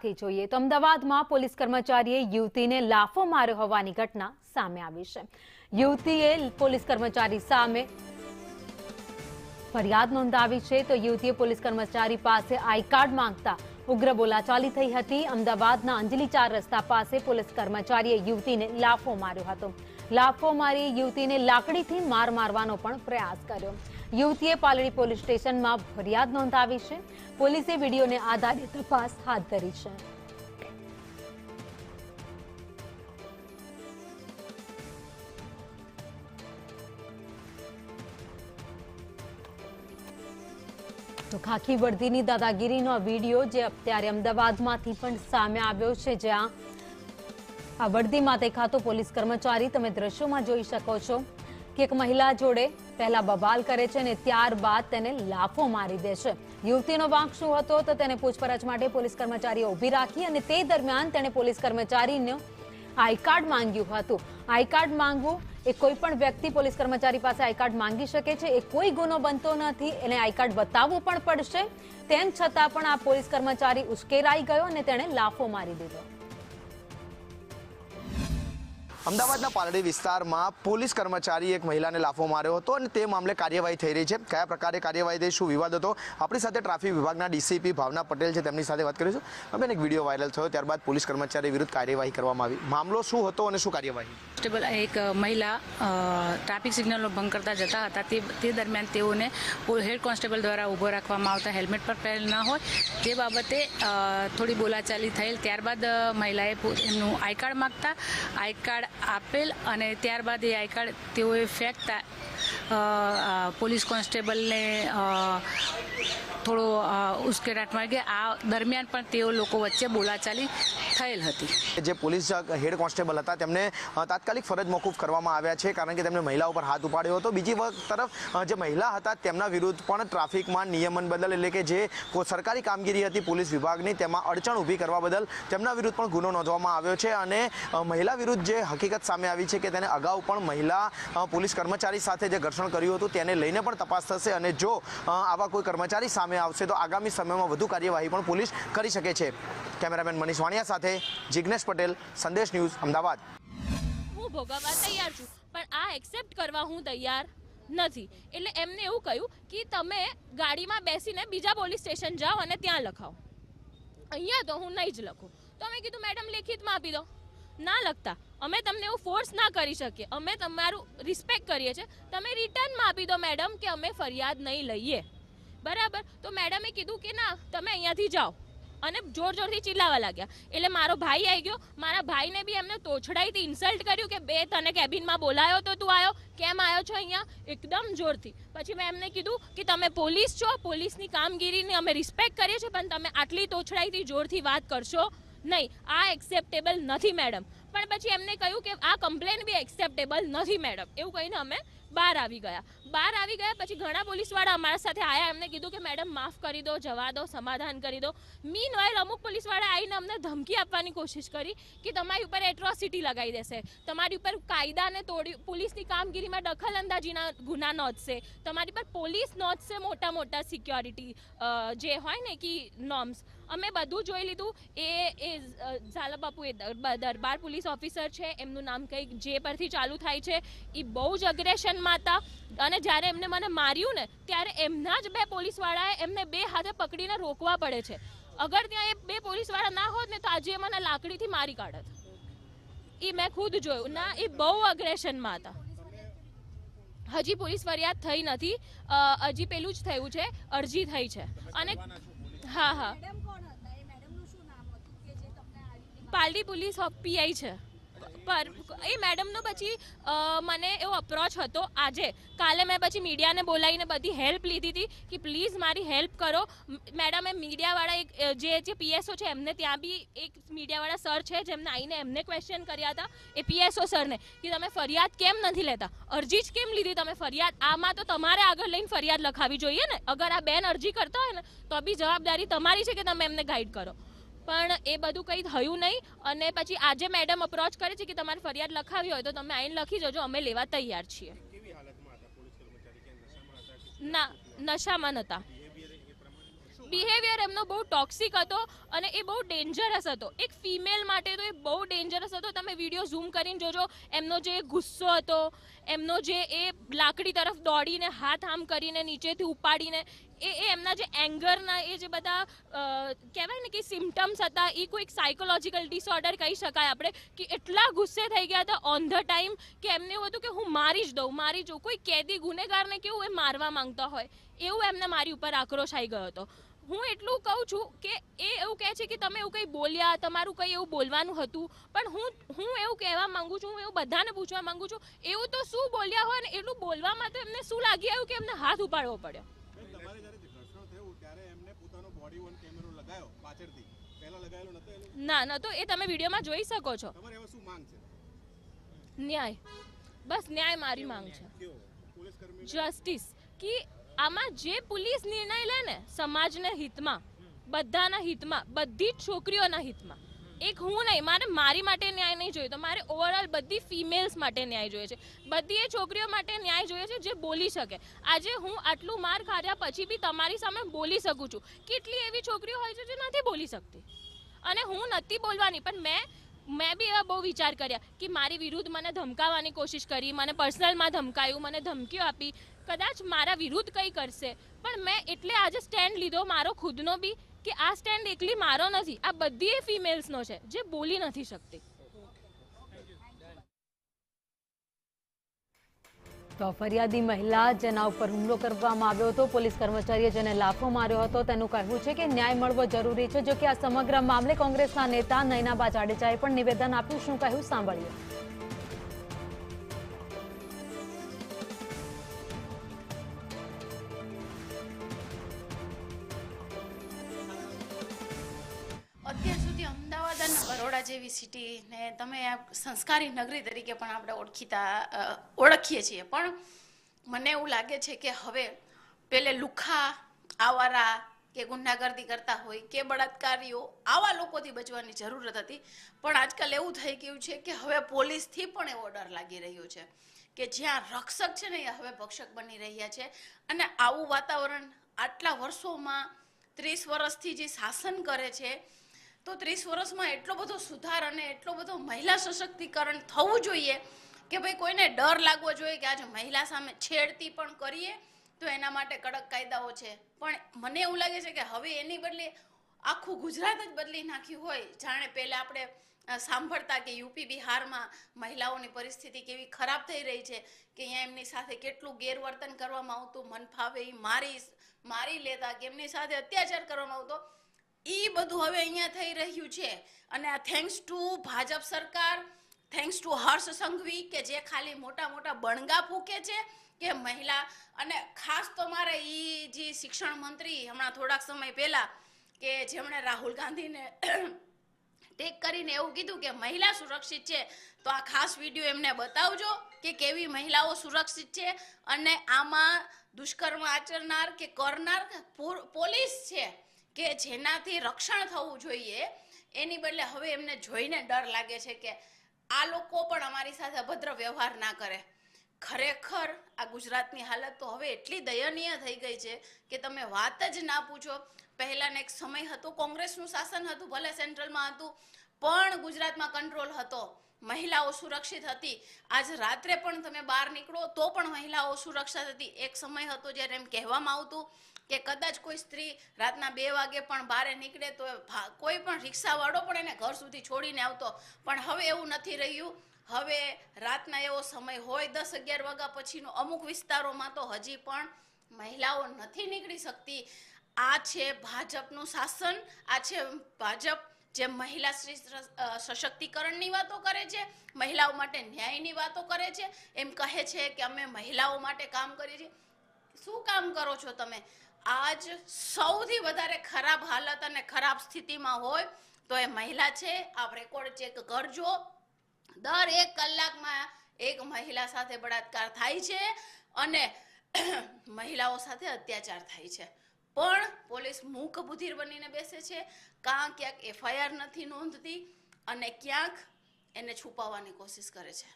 સાથે જોઈએ તો અમદાવાદમાં પોલીસ કર્મચારીએ યુવતીને લાફો માર્યો હોવાની ઘટના સામે આવી છે। યુવતીએ પોલીસ કર્મચારી સામે ફરિયાદ નોંધાવી છે તો યુવતીએ પોલીસ કર્મચારી પાસે આઈ કાર્ડ માંગતા ઉગ્ર બોલાચાલી થઈ હતી। અમદાવાદના અંજલી 4 રસ્તા પાસે પોલીસ કર્મચારીએ યુવતીને લાફો માર્યો હતો। લાફો મારી યુવતીને લાકડીથી માર મારવાનો પણ પ્રયાસ કર્યો। યુવતીએ પાલડી પોલીસ સ્ટેશનમાં ફરિયાદ નોંધાવી છે। પોલીસે વિડીયોને આધારે તપાસ હાથ ધરી છે। તો ખાખી વર્દીની દાદાગીરીનો આ વિડીયો જે અત્યારે અમદાવાદમાંથી પણ સામે આવ્યો છે, જ્યાં આ વર્દીમાં દેખાતો પોલીસ કર્મચારી તમે દ્રશ્યોમાં જોઈ શકો છો કે એક મહિલા જોડે પહેલા બબાલ કરે છે અને ત્યારબાદ તેને લાફો મારી દે છે। યુવતીનો વાંક શું હતો તો તેને પૂછપરછ માટે પોલીસ કર્મચારીએ ઊભી રાખી અને તે દરમિયાન તેણે પોલીસ કર્મચારીને આઈ કાર્ડ માંગ્યું હતું। આઈ કાર્ડ માંગવું એ કોઈ પણ વ્યક્તિ પોલીસ કર્મચારી પાસે આઈ કાર્ડ માંગી શકે છે, એ કોઈ ગુનો બનતો નથી। એને આઈ કાર્ડ બતાવવું પણ પડશે, તેમ છતાં પણ આ પોલીસ કર્મચારી ઉશ્કેરાઈ ગયો અને તેણે લાફો મારી દીધો। અમદાવાદના પાલડી વિસ્તારમાં પોલીસ કર્મચારી એક મહિલાને લાફો માર્યો હતો અને તે મામલે કાર્યવાહી થઈ રહી છે। કયા પ્રકારે કાર્યવાહી થઈ, શું વિવાદ હતો, આપણી સાથે ટ્રાફિક વિભાગના ડીસીપી ભાવના પટેલ છે, તેમની સાથે વાત કરીશું। અમે એક વિડીયો વાયરલ થયો, ત્યારબાદ પોલીસ કર્મચારી વિરુદ્ધ કાર્યવાહી કરવામાં આવી। મામલો શું હતો અને શું કાર્યવાહી? કોન્સ્ટેબલ એક મહિલા ટ્રાફિક સિગ્નલનો ભંગ કરતા જતા હતા, તે દરમિયાન તેઓને હેડ કોન્સ્ટેબલ દ્વારા ઊભો રાખવામાં આવતા હેલ્મેટ પર પહેરેલ ન હોય તે બાબતે થોડી બોલાચાલી થયેલ। ત્યારબાદ મહિલાએ એમનું આઈ કાર્ડ માગતા આઈ કાર્ડ આપેલ અને ત્યારબાદ એ આઈ કાર્ડ તેઓએ ફેંકતા પોલીસ કોન્સ્ટેબલને થોડો ઉશ્કેરાટ મળી ગઈ। આ દરમિયાન પણ તેઓ લોકો વચ્ચે બોલાચાલી થયેલ હતી। જે પોલીસ હેડ કોન્સ્ટેબલ હતા તેમને તાત્કાલિક ફરજ મોકૂફ કરવામાં આવ્યા છે, કારણ કે તેમણે મહિલા ઉપર હાથ ઉપાડ્યો હતો। બીજી તરફ જે મહિલા હતા તેમના વિરુદ્ધ પણ ટ્રાફિકમાં નિયમન બદલ, એટલે કે જે સરકારી કામગીરી હતી પોલીસ વિભાગની, તેમાં અડચણ ઊભી કરવા બદલ તેમના વિરુદ્ધ પણ ગુનો નોંધવામાં આવ્યો છે। અને મહિલા વિરુદ્ધ જે હકીકત સામે આવી છે કે તેને અગાઉ પણ મહિલા પોલીસ કર્મચારી સાથે જે ઘર્ષણ કર્યું હતું તેને લઈને પણ તપાસ થશે અને જો આવા કોઈ કર્મચારી સામે આવશે તો આગામી સમયમાં વધુ કાર્યવાહી પણ પોલીસ કરી શકે છે। કેમેરામેન મનીષ વાણિયા સાથે જિગ્નેશ પટેલ, સંદેશ ન્યૂઝ, અમદાવાદ। હું ભોગવવા તૈયાર છું, પણ આ એક્સેપ્ટ કરવા હું તૈયાર નથી। એટલે એમને એવું કહ્યું કે તમે ગાડીમાં બેસીને બીજા પોલીસ સ્ટેશન જાઓ અને ત્યાં લખાવો, અહીંયા તો હું નહીં જ લખું। તો અમે કીધું મેડમ લેખિતમાં આપી દો। ના લખતા અમે તમને એવું ફોર્સ ના કરી શકીએ, અમે તમારું રિસ્પેક્ટ કરીએ છીએ, તમે રિટર્નમાં આપી દો મેડમ કે અમે ફરિયાદ નહીં લઈએ, બરાબર? તો મેડમે કીધું કે ના તમે અહીંયાથી જાઓ અને જોર જોરથી ચિલ્લાવા લાગ્યા। એટલે મારો ભાઈ આવી ગયો, મારા ભાઈને બી એમને તોછડાઈથી ઇન્સલ્ટ કર્યું કે બે તને કેબિનમાં બોલાયો તો તું આવ્યો, કેમ આવ્યો છો અહીંયા, એકદમ જોરથી। પછી મેં એમને કીધું કે તમે પોલીસ છો, પોલીસની કામગીરીની અમે રિસ્પેક્ટ કરીએ છીએ, પણ તમે આટલી તોછડાઈથી જોરથી વાત કરશો નહીં, આ એક્સેપ્ટેબલ નથી મેડમ। પણ પછી એમને કહ્યું કે આ કમ્પ્લેન બી એક્સેપ્ટેબલ નથી મેડમ, એવું કહીને અમે બહાર આવી ગયા। પછી ઘણા પોલીસવાળા અમારા સાથે આવ્યા, એમને કીધું કે મેડમ માફ કરી દો, જવા દો, સમાધાન કરી દો। મીનવાઇલ અમુક પોલીસવાળા આવીને અમને ધમકી આપવાની કોશિશ કરી કે તમારી ઉપર એટ્રોસિટી લગાવી દેશે, તમારી ઉપર કાયદાને તોડી પોલીસની કામગીરીમાં દખલઅંદાજીના ગુના નોંધશે, તમારી પર પોલીસ નોંધશે મોટા મોટા સિક્યોરિટી જે હોય ને કે નોર્મ્સ। અમે બધું જોઈ લીધું। એ ઝાલા બાપુ એ દરબાર પોલીસ ઓફિસર છે, એમનું નામ કંઈક જે પરથી ચાલુ થાય છે, એ બહુ જ અગ્રેશનમાં હતા અને જ્યારે એમને મને માર્યું ને ત્યારે એમના જ બે પોલીસવાળાએ એમને બે હાથે પકડીને રોકવા પડે છે। અગર ત્યાં એ બે પોલીસવાળા ના હોત ને તો આજે મને લાકડીથી મારી કાઢત। એ મેં ખુદ જોયું ના, એ બહુ અગ્રેશનમાં હતા। હજી પોલીસ ફરિયાદ થઈ નથી, હજી પેલું જ થયું છે, અરજી થઈ છે। અને હા પાલડી પોલીસ પીઆઈ છે, પર એ મેડમનો પછી મને એવો અપ્રોચ હતો આજે, કાલે મેં પછી મીડિયાને બોલાવીને બધી હેલ્પ લીધી હતી કે પ્લીઝ મારી હેલ્પ કરો। મેડમે મીડિયાવાળા જે પીએસઓ છે એમને ત્યાં બી એક મીડિયાવાળા સર છે જેમને આવીને એમને ક્વેશ્ચન કર્યા હતા, એ પીએસઓ સરને કે તમે ફરિયાદ કેમ નથી લેતા, અરજી જ કેમ લીધી તમે ફરિયાદ? આમાં તો તમારે આગળ લઈને ફરિયાદ લખાવી જોઈએ ને, અગર આ બેન અરજી કરતા હોય ને તો બી જવાબદારી તમારી છે કે તમે એમને ગાઈડ કરો। પણ એ બધું કંઈ થયું નહીં અને પછી આજે મેડમ અપ્રોચ કરે છે કે તમારે ફરિયાદ લખાવી હોય તો તમે આઈને લખી જજો, અમે લેવા તૈયાર છીએ। ના, નશામાં નહોતા। બિહેવિયર એમનો બહુ ટોક્સિક હતો અને એ બહુ ડેન્જરસ હતો. એક ફિમેલ માટે તો એ બહુ ડેન્જરસ હતો. તમે વિડીયો ઝૂમ કરીને જોજો, એમનો જે ગુસ્સો હતો, એમનો જે એ લાકડી તરફ દોડીને હાથ આમ કરીને નીચેથી ઉપાડીને એ એમના જે એંગરના એ જે બધા કહેવાય ને કે સિમ્ટમ્સ હતા, એ કોઈક સાયકોલોજીકલ ડિસઓર્ડર કહી શકાય આપણે, કે એટલા ગુસ્સે થઈ ગયા હતા ઓન ધ ટાઈમ કે એમને એવું હતું કે હું મારી જ દઉં. કોઈ કેદી ગુનેગારને કેવું એ મારવા માંગતા હોય એવું એમને મારી ઉપર આક્રોશ આવી ગયો હતો. હું એટલું કહું છું કે એ એવું કહે છે કે તમે એવું કંઈ બોલ્યા, તમારું કંઈ એવું બોલવાનું હતું, પણ હું એવું કહેવા માંગુ છું, હું એવું બધાને પૂછવા માંગુ છું, એવું તો શું બોલ્યા હોય ને એટલું બોલવામાં તો એમને શું લાગી આવ્યું કે એમને હાથ ઉપાડવો પડ્યો. ના તો એ તમે વિડીયોમાં જોઈ શકો છો. ન્યાય, બસ ન્યાય મારી માંગ છે. જસ્ટિસ, કે આમાં જે પોલીસ નિર્ણય લે ને સમાજના હિતમાં, બધાના હિતમાં, બધી જ છોકરીઓના હિતમાં, એક હું નહીં, મારી માટે ન્યાય નહીં જોઈએ તો મારે ઓવરઓલ બધી ફિમેલ્સ માટે ન્યાય જોઈએ છે. બધી એ છોકરીઓ માટે ન્યાય જોઈએ છે જે બોલી શકે. આજે હું આટલું માર ખાધા પછી બી તમારી સામે બોલી શકું છું. કેટલી એવી છોકરીઓ હોય છે જે નથી બોલી શકતી, અને હું નથી બોલવાની, પણ મેં બી એવા બહુ વિચાર કર્યા કે મારી વિરુદ્ધ મને ધમકાવવાની કોશિશ કરી, મને પર્સનલમાં ધમકાયું, મને ધમકીઓ આપી, કદાચ મારા વિરુદ્ધ કંઈ કરશે, પણ મેં એટલે આજે સ્ટેન્ડ લીધો મારો ખુદનો બી, કે આ સ્ટેન્ડ એકલી મારો નથી, આ બધી ફિમેલ્સનો છે જે બોલી નથી શકતી. તો ફરિયાદી મહિલા જેના ઉપર હુમલો કરવામાં આવ્યો હતો, પોલીસ કર્મચારીએ જેને લાફો માર્યો હતો, તેનું કહેવું છે કે ન્યાય મળવો જરૂરી છે. જો કે આ સમગ્ર મામલે કોંગ્રેસના નેતા નયનાબા જાડેજાએ પણ નિવેદન આપ્યું. શું કહ્યું સાંભળીએ. અત્યાર સુધી અમદાવાદ અને બરોડા જેવી સિટીને તમે સંસ્કારી નગરી તરીકે પણ આપણે ઓળખીએ છીએ, પણ મને એવું લાગે છે કે હવે પેલે લુખ્ખા, આવારા કે ગુંડાગર્દી કરતા હોય કે બળાત્કારીઓ, આવા લોકોથી બચવાની જરૂરત હતી. પણ આજકાલ એવું થઈ ગયું છે કે હવે પોલીસથી પણ એવો ડર લાગી રહ્યો છે કે જ્યાં રક્ષક છે ને એ હવે ભક્ષક બની રહ્યા છે. અને આવું વાતાવરણ આટલા વર્ષોમાં 30 વર્ષથી જે શાસન કરે છે, તો 30 વર્ષમાં એટલો બધો સુધાર અને એટલો બધો મહિલા સશક્તિકરણ થવું જોઈએ કે ભાઈ કોઈને ડર લાગવો જોઈએ કે આજે મહિલા સામે છેડતી પણ કરીએ તો એના માટે કડક કાયદાઓ છે. પણ મને એવું લાગે છે કે હવે એની બદલે આખું ગુજરાત જ બદલી નાખ્યું હોય. જાણે પહેલાં આપણે સાંભળતા કે યુપી બિહારમાં મહિલાઓની પરિસ્થિતિ કેવી ખરાબ થઈ રહી છે, કે અહીંયા એમની સાથે કેટલું ગેરવર્તન કરવામાં આવતું, મન ફાવે એ મારી લેતા, કે એમની સાથે અત્યાચાર કરવામાં આવતો. એ બધું હવે અહીંયા થઈ રહ્યું છે. અને આ થેન્ક્સ ટુ ભાજપ સરકાર, થેન્ક્સ ટુ હર્ષ સંઘવી, કે જે ખાલી મોટા મોટા બણગા ફૂંકે છે કે મહિલા. અને ખાસ તો મારે એ જે શિક્ષણ મંત્રી હમણાં થોડાક સમય પહેલા કે જેમણે રાહુલ ગાંધીને ટેક કરીને એવું કીધું કે મહિલા સુરક્ષિત છે, તો આ ખાસ વિડીયો એમને બતાવજો કે કેવી મહિલાઓ સુરક્ષિત છે. અને આમાં દુષ્કર્મ આચરનાર કે કરનાર પોલીસ છે કે જેનાથી રક્ષણ થવું જોઈએ, એની બદલે હવે એમને જોઈને ડર લાગે છે કે આ લોકો પણ અમારી સાથે અભદ્ર વ્યવહાર ના કરે. ખરેખર આ ગુજરાતની હાલત તો હવે એટલી દયનીય થઈ ગઈ છે કે તમે વાત જ ના પૂછો. પહેલાનો એક સમય હતો, કોંગ્રેસનું શાસન હતું, ભલે સેન્ટ્રલમાં હતું, પણ ગુજરાતમાં કંટ્રોલ હતો, મહિલાઓ સુરક્ષિત હતી. આજ રાત્રે પણ તમે બહાર નીકળો તો પણ મહિલાઓ સુરક્ષિત હતી. એક સમય હતો જ્યારે એમ કહેવામાં આવતું કે કદાચ કોઈ સ્ત્રી રાતના 2 વાગે પણ બહાર નીકળે તો કોઈ પણ રિક્ષાવાળો પણ એને ઘર સુધી છોડીને આવતો. પણ હવે એવું નથી રહ્યું. હવે રાતના એવો સમય હોય 10-11 વાગ્યા પછીનો અમુક વિસ્તારોમાં તો હજી પણ મહિલાઓ નથી નીકળી શકતી. આ છે ભાજપનું શાસન, આ છે ભાજપ જે મહિલા સશક્તિકરણની વાતો કરે છે, મહિલાઓ માટે ન્યાયની વાતો કરે છે, એમ કહે છે કે અમે મહિલાઓ માટે કામ કરીએ છીએ. શું કામ કરો છો તમે? આજ સૌથી વધારે ખરાબ હાલત અને ખરાબ સ્થિતિમાં હોય તો એ મહિલા છે. આપ રેકોર્ડ ચેક કરજો, દર 1 કલાકમાં એક મહિલા સાથે બળાત્કાર થાય છે અને મહિલાઓ સાથે અત્યાચાર થાય છે. પણ પોલીસ મૂક બુદ્ધિર બનીને બેસે છે, ક્યાંક FIR નથી નોંધતી અને ક્યાંક એને છુપાવવાની કોશિશ કરે છે.